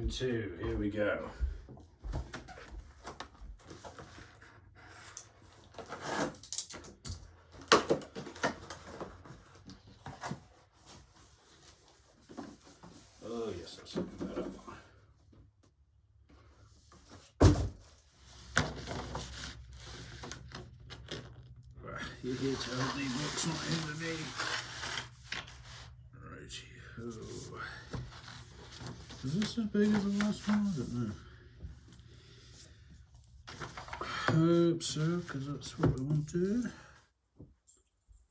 Round 2, here we go. Oh yes, let's open that up. You're here to hold the books, not here with me. Righty-ho. Is this as big as the last one? I don't know. Hope so, because that's what we wanted.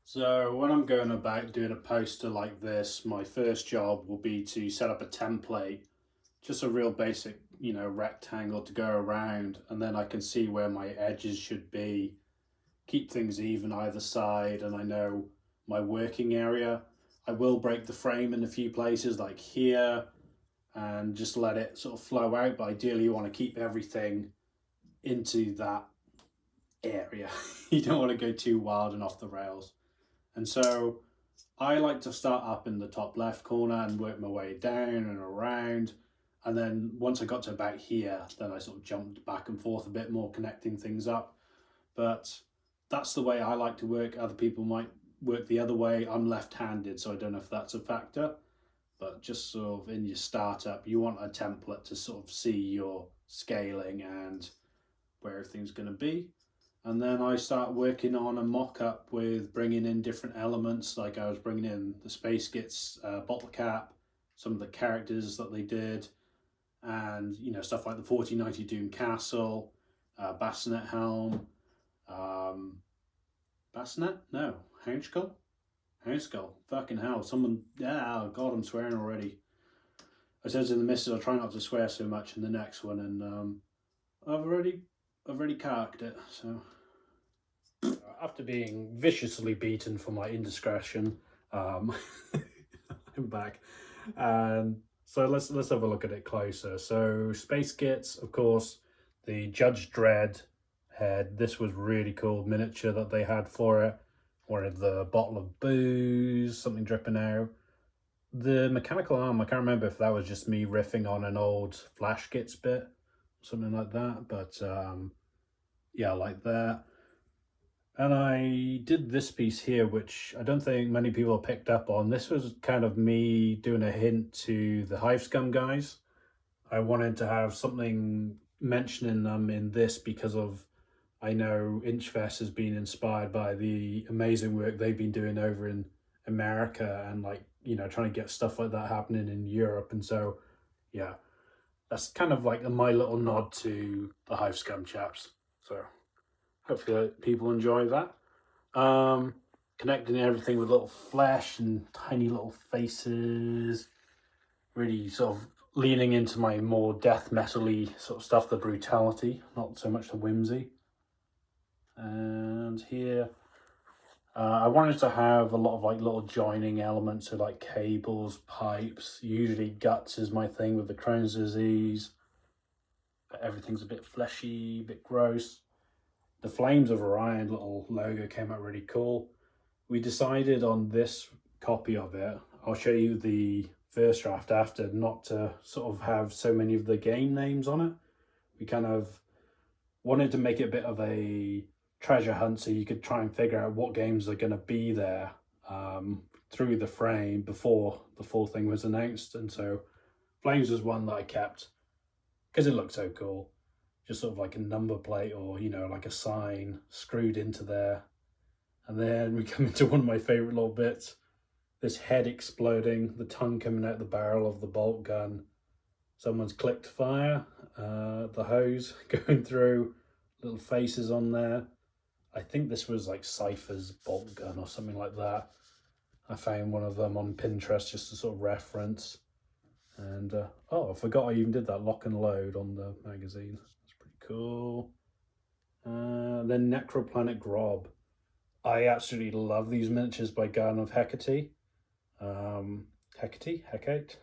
So when I'm going about doing a poster like this, my first job will be to set up a template, just a real basic, you know, rectangle to go around, and then I can see where my edges should be, keep things even either side, and I know my working area. I will break the frame in a few places like here and just let it sort of flow out, but ideally you want to keep everything into that area. You don't want to go too wild and off the rails. And so I like to start up in the top left corner and work my way down and around. And then once I got to about here, then I sort of jumped back and forth a bit more, connecting things up. But that's the way I like to work. Other people might work the other way. I'm left-handed, so I don't know if that's a factor. But just sort of in your startup, you want a template to sort of see your scaling and where everything's going to be. And then I start working on a mock-up with bringing in different elements, like I was bringing in the Space Gitz bottle cap, some of the characters that they did, and you know, stuff like the 1490 Doom Castle, Bassinet helm, Bassinet? No, Houndskull? Houndskull, fucking hell, someone, yeah, oh God, I'm swearing already. I said to the missus, I'll try not to swear so much in the next one, and I've already carked it, so. After being viciously beaten for my indiscretion, I'm back. And so let's have a look at it closer. So Space Gitz, of course, the Judge Dredd head. This was really cool miniature that they had for it. Wanted the bottle of booze, something dripping out. The mechanical arm, I can't remember if that was just me riffing on an old Flash Gitz bit, something like that. But yeah, I like that. And I did this piece here, which I don't think many people picked up on. This was kind of me doing a hint to the Hive Scum guys. I wanted to have something mentioning them in this because of, I know INCHFEST has been inspired by the amazing work they've been doing over in America and, like, you know, trying to get stuff like that happening in Europe. And so, yeah, that's kind of like my little nod to the Hive Scum chaps. So hopefully people enjoy that. Connecting everything with little flesh and tiny little faces. Really sort of leaning into my more death metal-y sort of stuff, the brutality, not so much the whimsy. And here, I wanted to have a lot of like little joining elements, so like cables, pipes. Usually guts is my thing with the Crohn's disease. But everything's a bit fleshy, a bit gross. The Flames of Orion little logo came out really cool. We decided on this copy of it, I'll show you the first draft after, not to sort of have so many of the game names on it. We kind of wanted to make it a bit of a treasure hunt, so you could try and figure out what games are going to be there through the frame before the full thing was announced. And so Flames was one that I kept because it looked so cool. Just sort of like a number plate or, you know, like a sign screwed into there. And then we come into one of my favorite little bits, this head exploding, the tongue coming out the barrel of the bolt gun. Someone's clicked fire, the hose going through, little faces on there. I think this was like Cypher's bolt gun or something like that. I found one of them on Pinterest just to sort of reference. And oh, I forgot I even did that lock and load on the magazine. That's pretty cool. Then Necroplanet Grob. I absolutely love these miniatures by Garden of Hecate. Hecate,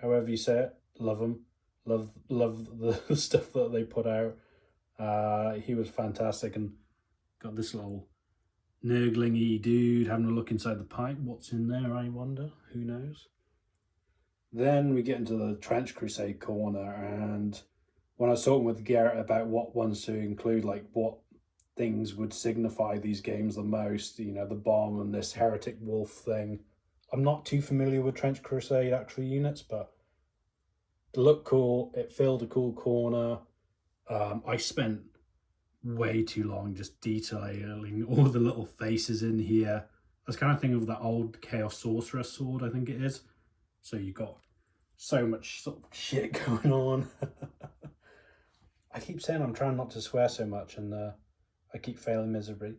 however you say it. Love them. Love the stuff that they put out. He was fantastic and got this little nurgling-y dude having a look inside the pipe. What's in there, I wonder? Who knows? Then we get into the Trench Crusade corner, and when I was talking with Garrett about what ones to include, like what things would signify these games the most, you know, the bomb and this heretic wolf thing. I'm not too familiar with Trench Crusade actual units, but it looked cool. It filled a cool corner. I spent way too long just detailing all the little faces in here. I was kind of thinking of that old Chaos Sorcerer sword, I think it is. So you got so much sort of shit going on. I keep saying I'm trying not to swear so much, and I keep failing miserably.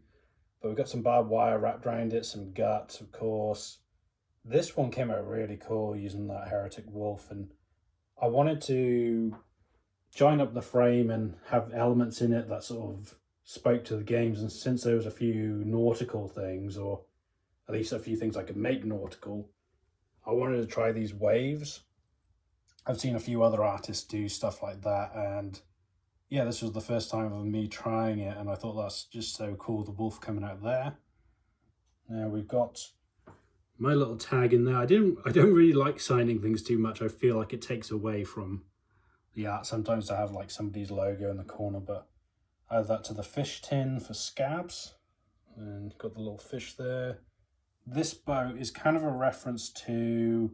But we've got some barbed wire wrapped around it, some guts, of course. This one came out really cool using that heretic wolf, and I wanted to join up the frame and have elements in it that sort of spoke to the games. And since there was a few nautical things, or at least a few things I could make nautical, I wanted to try these waves. I've seen a few other artists do stuff like that, and yeah, this was the first time of me trying it, and I thought that's just so cool, the wolf coming out there. Now we've got my little tag in there. I don't really like signing things too much. I feel like it takes away from the art sometimes to have like somebody's logo in the corner, but I add that to the fish tin for scabs, and got the little fish there. This boat is kind of a reference to,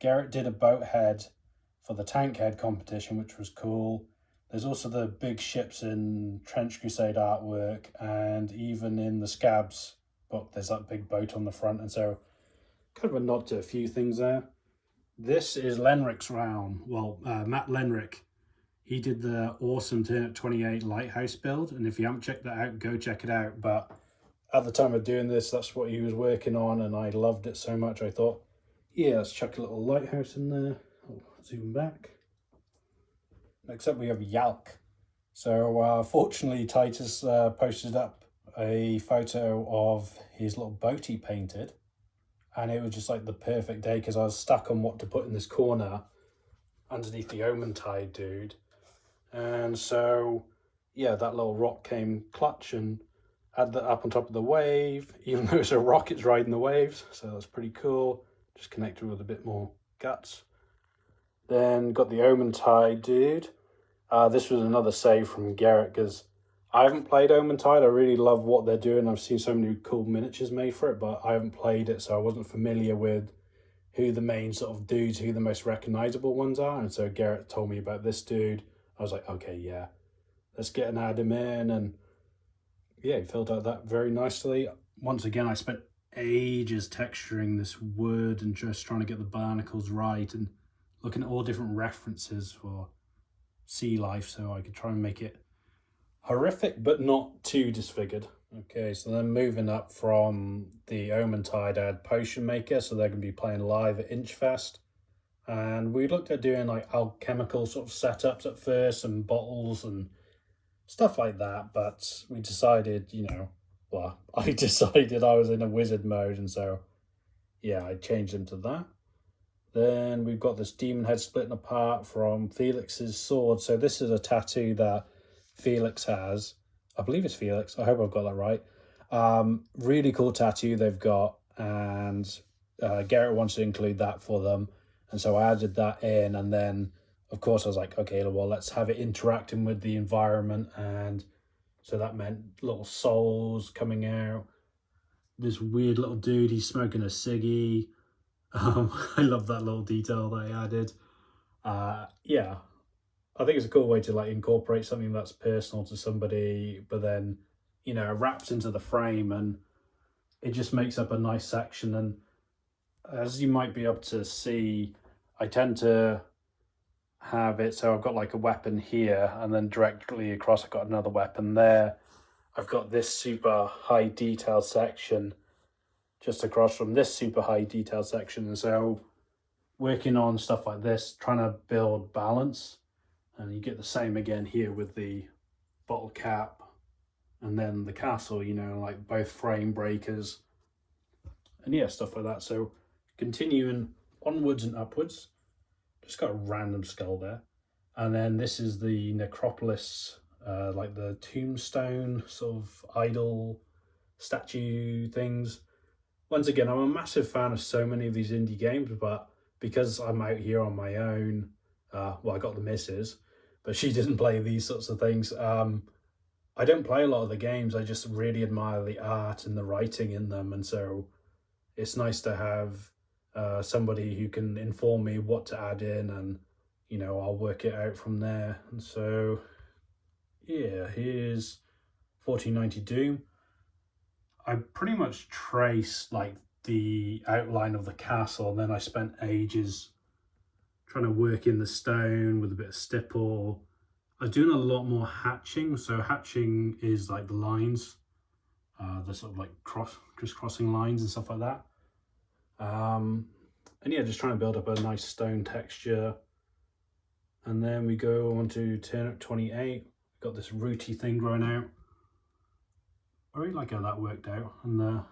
Garrett did a boat head for the tank head competition, which was cool. There's also the big ships in Trench Crusade artwork, and even in the Scabs book, there's that big boat on the front, and so kind of a nod to a few things there. This is Lenrick's round. Well, Matt Lenrick. He did the awesome Turnip 28 Lighthouse build, and if you haven't checked that out, go check it out. But at the time of doing this, that's what he was working on, and I loved it so much, I thought, yeah, let's chuck a little lighthouse in there. I'll zoom back. Next up we have Yalk. So fortunately Titus posted up a photo of his little boat he painted, and it was just like the perfect day because I was stuck on what to put in this corner underneath the Omen Tide dude. And so yeah, that little rock came clutch, and had that up on top of the wave, even though it's a rock, it's riding the waves, so that's pretty cool. Just connected with a bit more guts. Then got the Omen Tide dude. This was another save from Garrett because I haven't played Omen Tide. I really love what they're doing. I've seen so many cool miniatures made for it, but I haven't played it, so I wasn't familiar with who the main sort of dudes, who the most recognizable ones are. And so Garrett told me about this dude. I was like, okay, yeah, let's get an add him in. And yeah, he filled out that very nicely. Once again, I spent ages texturing this wood and just trying to get the barnacles right and looking at all different references for sea life so I could try and make it horrific but not too disfigured. Okay, so then moving up from the Omen Tide, I had Potion Maker, so they're going to be playing live at INCHFEST. And we looked at doing like alchemical sort of setups at first, and bottles and stuff like that, but we decided, you know, well, I decided I was in a wizard mode, and so yeah, I changed them to that. Then we've got this demon head splitting apart from Felix's sword. So this is a tattoo that Felix has. I believe it's Felix. I hope I've got that right. Really cool tattoo they've got, and Garrett wants to include that for them. And so I added that in, and then of course I was like, okay, well, let's have it interacting with the environment. And so that meant little souls coming out. This weird little dude, he's smoking a ciggy. I love that little detail that I added. Yeah, I think it's a cool way to like incorporate something that's personal to somebody, but then, you know, it wraps into the frame and it just makes up a nice section. And as you might be able to see, I tend to have it so I've got like a weapon here, and then directly across I've got another weapon there. I've got this super high detail section just across from this super high detail section. And so working on stuff like this, trying to build balance, and you get the same again here with the bottle cap and then the castle, you know, like both frame breakers and yeah, stuff like that. So continuing onwards and upwards, just got a random skull there. And then this is the necropolis, like the tombstone sort of idol statue things. Once again, I'm a massive fan of so many of these indie games, but because I'm out here on my own, well, I got the missus, but she didn't play these sorts of things. I don't play a lot of the games. I just really admire the art and the writing in them, and so it's nice to have somebody who can inform me what to add in, and you know, I'll work it out from there. And so yeah, here's 1490 Doom. I pretty much traced like the outline of the castle, and then I spent ages trying to work in the stone with a bit of stipple. I was doing a lot more hatching. So hatching is like the lines, the sort of like crisscrossing lines and stuff like that. And yeah, just trying to build up a nice stone texture. And then we go on to turnip 28. Got this rooty thing growing out. I really like how that worked out, and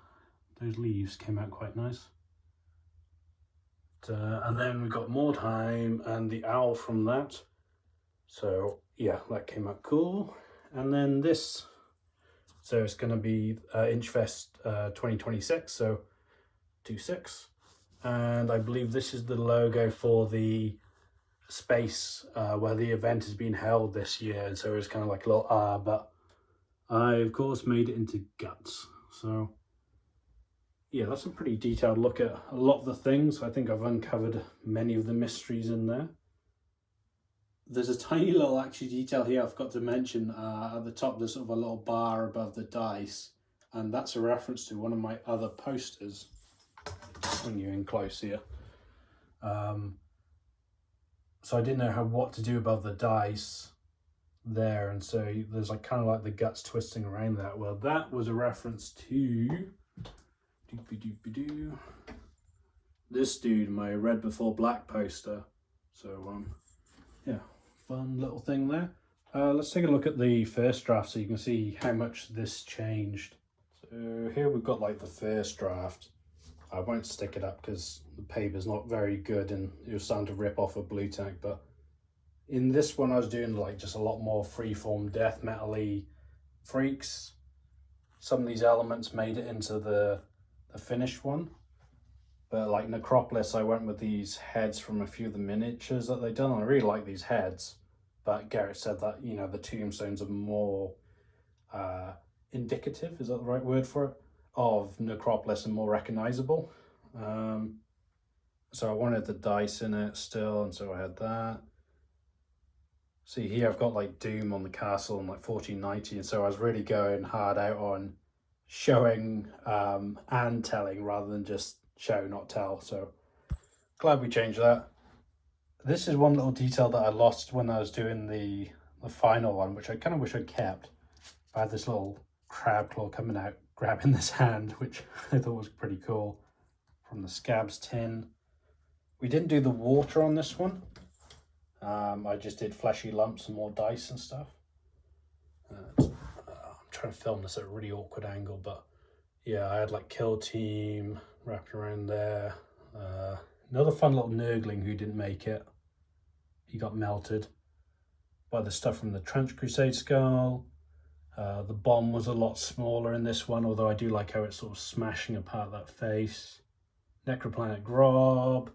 those leaves came out quite nice. And then we got Mordheim and the owl from that. So yeah, that came out cool. And then this, so it's going to be INCHFEST 2026, so 26. And I believe this is the logo for the space where the event is being held this year. And so it's kind of like a little R, but I of course made it into guts. So yeah, that's a pretty detailed look at a lot of the things. I think I've uncovered many of the mysteries in there. There's a tiny little actually detail here I forgot to mention. At the top there's sort of a little bar above the dice, and that's a reference to one of my other posters. Bring you in close here. So I didn't know what to do above the dice there, and so there's like kind of like the guts twisting around that. Well, that was a reference to this dude, my Red Before Black poster. So yeah, fun little thing there. Let's take a look at the first draft so you can see how much this changed. So here we've got like the first draft. I won't stick it up because the paper's not very good and it was starting to rip off a blue tack, but in this one I was doing like just a lot more freeform death metal-y freaks. Some of these elements made it into the finished one, but like Necropolis I went with these heads from a few of the miniatures that they've done. I really like these heads, but Garrett said that, you know, the tombstones are more indicative, is that the right word for it, of Necropolis and more recognizable. So I wanted the dice in it still, and so I had that. See here I've got like Doom on the castle and like 1490, and so I was really going hard out on showing and telling rather than just show not tell. So glad we changed that. This is one little detail that I lost when I was doing the final one, which I kind of wish I'd kept. I had this little crab claw coming out grabbing this hand, which I thought was pretty cool, from the Scabs tin. We didn't do the water on this one. I just did fleshy lumps and more dice and stuff. I'm trying to film this at a really awkward angle, but yeah, I had like Kill Team wrapped around there. Another fun little Nurgling who didn't make it. He got melted by the stuff from the Trench Crusade skull. The bomb was a lot smaller in this one, although I do like how it's sort of smashing apart that face. Necroplanet Grob.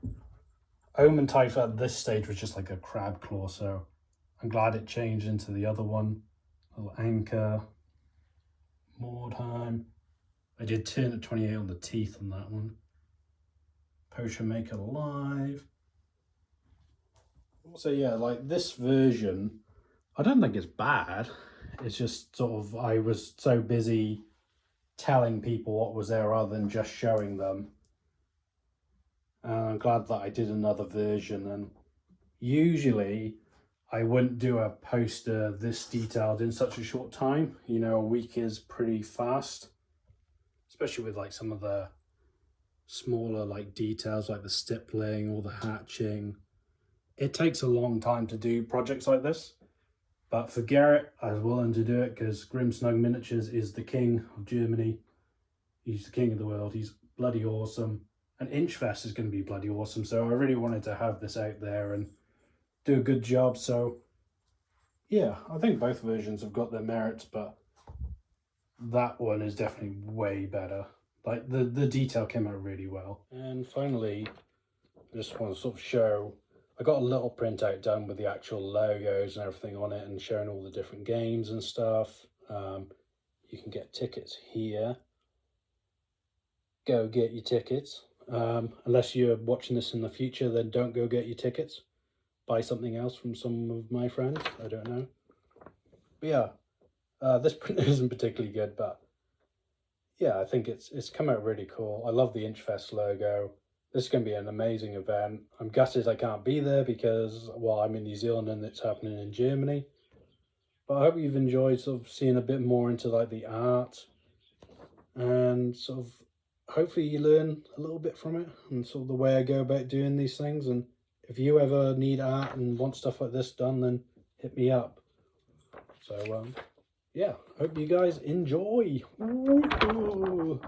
Omen Typh at this stage was just like a crab claw, so I'm glad it changed into the other one. Little anchor. Mordheim. I did turnip 28 on the teeth on that one. Potion Maker Live. So yeah, like this version, I don't think it's bad. It's just sort of, I was so busy telling people what was there rather than just showing them. And I'm glad that I did another version. And usually I wouldn't do a poster this detailed in such a short time. You know, a week is pretty fast, especially with like some of the smaller like details like the stippling or the hatching. It takes a long time to do projects like this. But for Garrett, I was willing to do it because Grim Snug Miniatures is the king of Germany. He's the king of the world. He's bloody awesome. And INCHFEST is going to be bloody awesome. So I really wanted to have this out there and do a good job. So yeah, I think both versions have got their merits, but that one is definitely way better. Like the detail came out really well. And finally, I just want to sort of show, I got a little printout done with the actual logos and everything on it and showing all the different games and stuff. You can get tickets here. Go get your tickets. Unless you're watching this in the future, then don't go get your tickets. Buy something else from some of my friends. I don't know. But yeah, this print isn't particularly good, but yeah, I think it's come out really cool. I love the INCHFEST logo. This is going to be an amazing event. I'm gutted I can't be there because, well, I'm in New Zealand and it's happening in Germany. But I hope you've enjoyed sort of seeing a bit more into like the art, and sort of hopefully you learn a little bit from it and sort of the way I go about doing these things. And if you ever need art and want stuff like this done, then hit me up. So yeah, hope you guys enjoy. Woo-hoo.